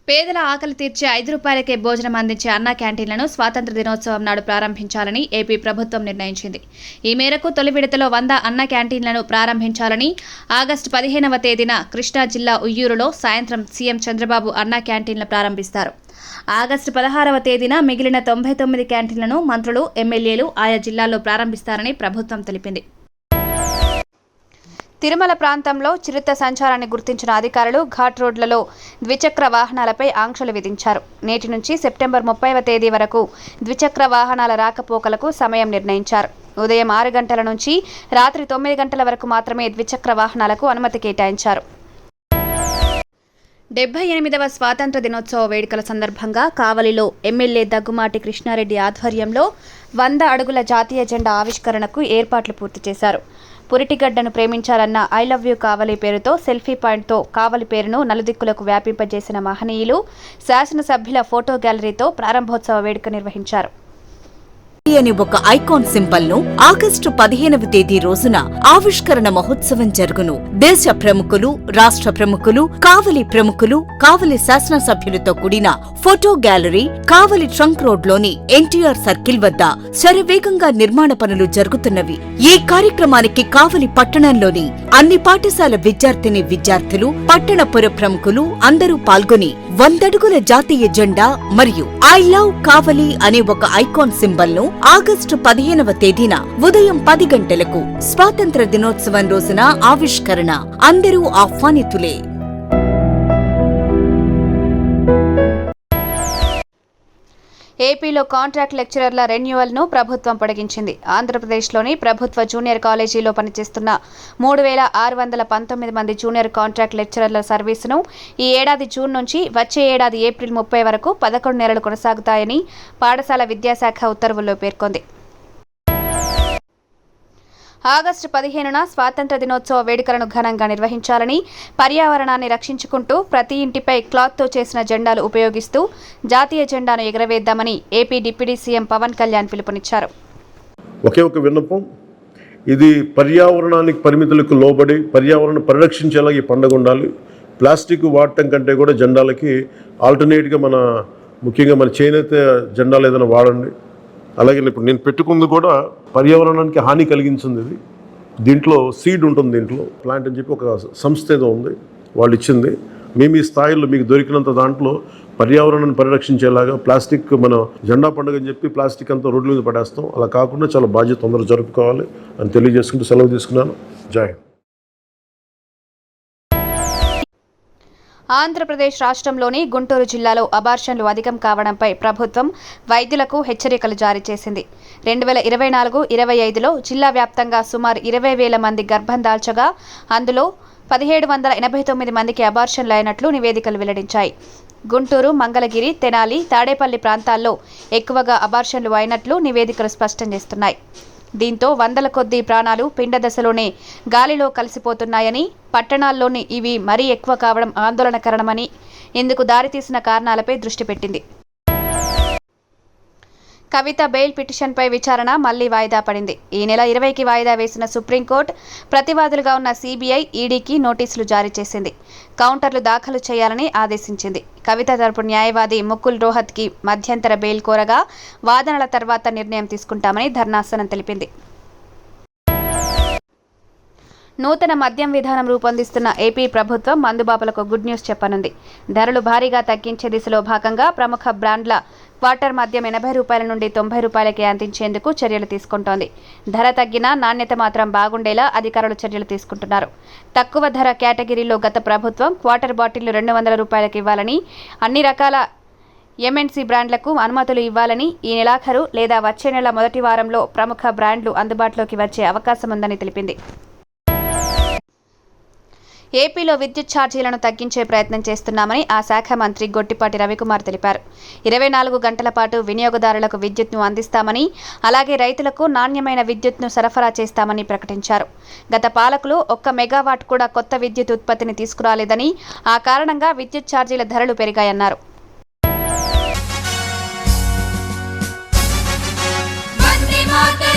పేదల ఆకలి తీర్చే 5 రూపాయలకే భోజనం అందించే అన్నా క్యాంటీన్లను స్వాతంత్ర దినోత్సవం నాడు ప్రారంభించాలని ఏపీ ప్రభుత్వం నిర్ణయించింది. ఈ మేరకు తొలి విడతలో 100 అన్నా క్యాంటీన్లను ప్రారంభించాలని ఆగస్టు 15వ తేదీన కృష్ణా జిల్లా ఉయ్యూరులో సాయంత్రం సీఎం చంద్రబాబు అన్నా క్యాంటీన్లు ప్రారంభిస్తారు. ఆగస్టు 16వ తేదీన మిగిలిన 99 క్యాంటీన్లను మంత్రులు, ఎమ్మెల్యేలు ఆయా జిల్లాల్లో ప్రారంభిస్తారని ప్రభుత్వం తెలిపింది. తిరుమల ప్రాంతంలో చిరుత సంచారాన్ని గుర్తించిన అధికారులు ఘాట్ రోడ్లలో ద్విచక్ర వాహనాలపై ఆంక్షలు విధించారు. నేటి నుంచి సెప్టెంబర్ 30వ తేదీ వరకు ద్విచక్ర వాహనాల రాకపోకలకు సమయం నిర్ణయించారు. ఉదయం 6 గంటల నుంచి రాత్రి 9 గంటల వరకు మాత్రమే ద్విచక్ర వాహనాలకు అనుమతి కేటాయించారు. 78వ స్వాతంత్ర దినోత్సవ వేడుకల సందర్భంగా కావలిలో ఎమ్మెల్యే దగ్గుమాటి కృష్ణారెడ్డి ఆధ్వర్యంలో 100 అడుగుల జాతీయ జెండా ఆవిష్కరణకు ఏర్పాట్లు పూర్తి చేశారు. పురిటిగడ్డను ప్రేమించాలన్న ఐ లవ్ యూ కావలి పేరుతో సెల్ఫీ పాయింట్తో కావలి పేరును నలుదిక్కులకు వ్యాపింపజేసిన మహనీయులు శాసనసభ్యుల ఫోటో గ్యాలరీతో ప్రారంభోత్సవ వేడుక నిర్వహించారు. అని ఒక ఐకాన్ సింబల్ ను ఆగస్టు 15వ తేదీ రోజున ఆవిష్కరణ మహోత్సవం జరుగును. దేశ ప్రముఖులు, రాష్ట్ర ప్రముఖులు, కావలి ప్రముఖులు, కావలి శాసనసభ్యులతో కూడిన ఫోటో గ్యాలరీ కావలి ట్రంక్ రోడ్ లోని ఎన్టీఆర్ సర్కిల్ వద్ద శరవేగంగా నిర్మాణ పనులు జరుగుతున్నవి. ఈ కార్యక్రమానికి కావలి పట్టణంలోని అన్ని పాఠశాల విద్యార్థులు, పట్టణ పుర ప్రముఖులు అందరూ పాల్గొని 100 అడుగుల జాతీయ జెండా మరియు ఐ లవ్ కావలి అనే ఒక ఐకాన్ సింబల్ ను ఆగస్టు 15వ తేదీన ఉదయం 10 గంటలకు స్వాతంత్ర దినోత్సవం రోజున ఆవిష్కరణ. అందరూ ఆహ్వానితులే. ఏపీలో కాంట్రాక్ట్ లెక్చరర్ల రెన్యువల్ను ప్రభుత్వం పొడిగించింది. ఆంధ్రప్రదేశ్లోని ప్రభుత్వ జూనియర్ కాలేజీలో పనిచేస్తున్న 3619 మంది జూనియర్ కాంట్రాక్ట్ లెక్చరర్ల సర్వీసును ఈ ఏడాది జూన్ నుంచి వచ్చే ఏడాది ఏప్రిల్ 30 వరకు 11 నెలలు కొనసాగుతాయని పాఠశాల విద్యాశాఖ ఉత్తర్వుల్లో పేర్కొంది. ఆగస్టు 15న స్వాతంత్ర దినోత్సవ వేడుకలను ఘనంగా నిర్వహించాలని, పర్యావరణాన్ని రక్షించుకుంటూ ప్రతి ఇంటిపై క్లాత్తో చేసిన జెండాలు ఉపయోగిస్తూ జాతీయ జెండాను ఎగరవేద్దామని AP deputy CM Pawan Kalyan పిలుపునిచ్చారు. ఒకే ఒక విన్నపం, ఇది పర్యావరణానికి పరిమితులకు లోబడి పర్యావరణం పరిరక్షించేలా ఈ పండుగ ఉండాలి. ప్లాస్టిక్ వాడటం కంటే కూడా జెండాలకి ఆల్టర్నేట్గా ముఖ్యంగా మన చేనేత జెండాలు ఏదైనా వాడండి. అలాగే ఇప్పుడు నేను పెట్టుకుంది కూడా పర్యావరణానికి హాని కలిగించింది. ఇది దీంట్లో సీడ్ ఉంటుంది, దీంట్లో ప్లాంట్ అని చెప్పి ఒక సంస్థ ఏదో ఉంది, వాళ్ళు ఇచ్చింది. మేము ఈ స్థాయిలో మీకు దొరికినంత దాంట్లో పర్యావరణాన్ని పరిరక్షించేలాగా ప్లాస్టిక్ మన జెండా పండుగ అని చెప్పి ప్లాస్టిక్ అంతా రోడ్ల మీద పడేస్తాం. అలా కాకుండా చాలా బాధ్యత తొందరగా జరుపుకోవాలి అని తెలియజేసుకుంటూ సెలవు తీసుకున్నాను. జై హింద్. ఆంధ్రప్రదేశ్ రాష్ట్రంలోని గుంటూరు జిల్లాలో అబార్షన్లు అధికం కావడంపై ప్రభుత్వం వైద్యులకు హెచ్చరికలు జారీ చేసింది. 2024-25లో జిల్లా వ్యాప్తంగా సుమారు 20,000 మంది గర్భం దాల్చగా అందులో 1789 మందికి అబార్షన్లు అయినట్లు నివేదికలు వెల్లడించాయి. గుంటూరు, మంగళగిరి, తెనాలి, తాడేపల్లి ప్రాంతాల్లో ఎక్కువగా అబార్షన్లు అయినట్లు నివేదికలు స్పష్టం చేస్తున్నాయి. దీంతో వందల కొద్దీ ప్రాణాలు పిండ దశలోనే గాలిలో కలిసిపోతున్నాయని, పట్టణాల్లోని ఇవి మరీ ఎక్కువ కావడం ఆందోళనకరమని, ఇందుకు దారితీసిన కారణాలపై దృష్టి పెట్టింది. కవిత బెయిల్ పిటిషన్పై విచారణ మళ్లీ వాయిదా పడింది. ఈ నెల 20కి వాయిదా వేసిన సుప్రీంకోర్టు ప్రతివాదులుగా ఉన్న సీబీఐ, ఈడీకి నోటీసులు జారీ చేసింది. కౌంటర్లు దాఖలు చేయాలని ఆదేశించింది. కవిత తరపు న్యాయవాది ముకుల్ రోహత్కి మధ్యంతర బెయిల్ కోరగా వాదనల తర్వాత నిర్ణయం తీసుకుంటామని ధర్నాసనం తెలిపింది. నూతన మద్యం విధానం రూపొందిస్తున్న ఏపీ ప్రభుత్వం మందుబాబులకు గుడ్ న్యూస్ చెప్పనుంది. ధరలు భారీగా తగ్గించే దిశలో భాగంగా ప్రముఖ బ్రాండ్ల క్వార్టర్ మద్యం 80 రూపాయల నుండి 90 రూపాయలకే అందించేందుకు చర్యలు తీసుకుంటోంది. ధర తగ్గినా నాణ్యత మాత్రం బాగుండేలా అధికారులు చర్యలు తీసుకుంటున్నారు. తక్కువ ధర కేటగిరీలో గత ప్రభుత్వం క్వార్టర్ బాటిళ్లు 200 రూపాయలకు ఇవ్వాలని, అన్ని రకాల ఎంఎన్సీ బ్రాండ్లకు అనుమతులు ఇవ్వాలని, ఈ నెలాఖరు లేదా వచ్చే నెల మొదటి వారంలో ప్రముఖ బ్రాండ్లు అందుబాటులోకి వచ్చే అవకాశం ఉందని తెలిపింది. ఏపీలో విద్యుత్ ఛార్జీలను తగ్గించే ప్రయత్నం చేస్తున్నామని ఆ శాఖ మంత్రి గొట్టిపాటి రవికుమార్ తెలిపారు. 24 గంటల పాటు వినియోగదారులకు విద్యుత్ను అందిస్తామని, అలాగే రైతులకు నాణ్యమైన విద్యుత్ను సరఫరా చేస్తామని ప్రకటించారు. గత పాలకులు 1 మెగావాట్ కూడా కొత్త విద్యుత్ ఉత్పత్తిని తీసుకురాలేదని, ఆ కారణంగా విద్యుత్ ఛార్జీల ధరలు పెరిగాయన్నారు. వందే మాతరం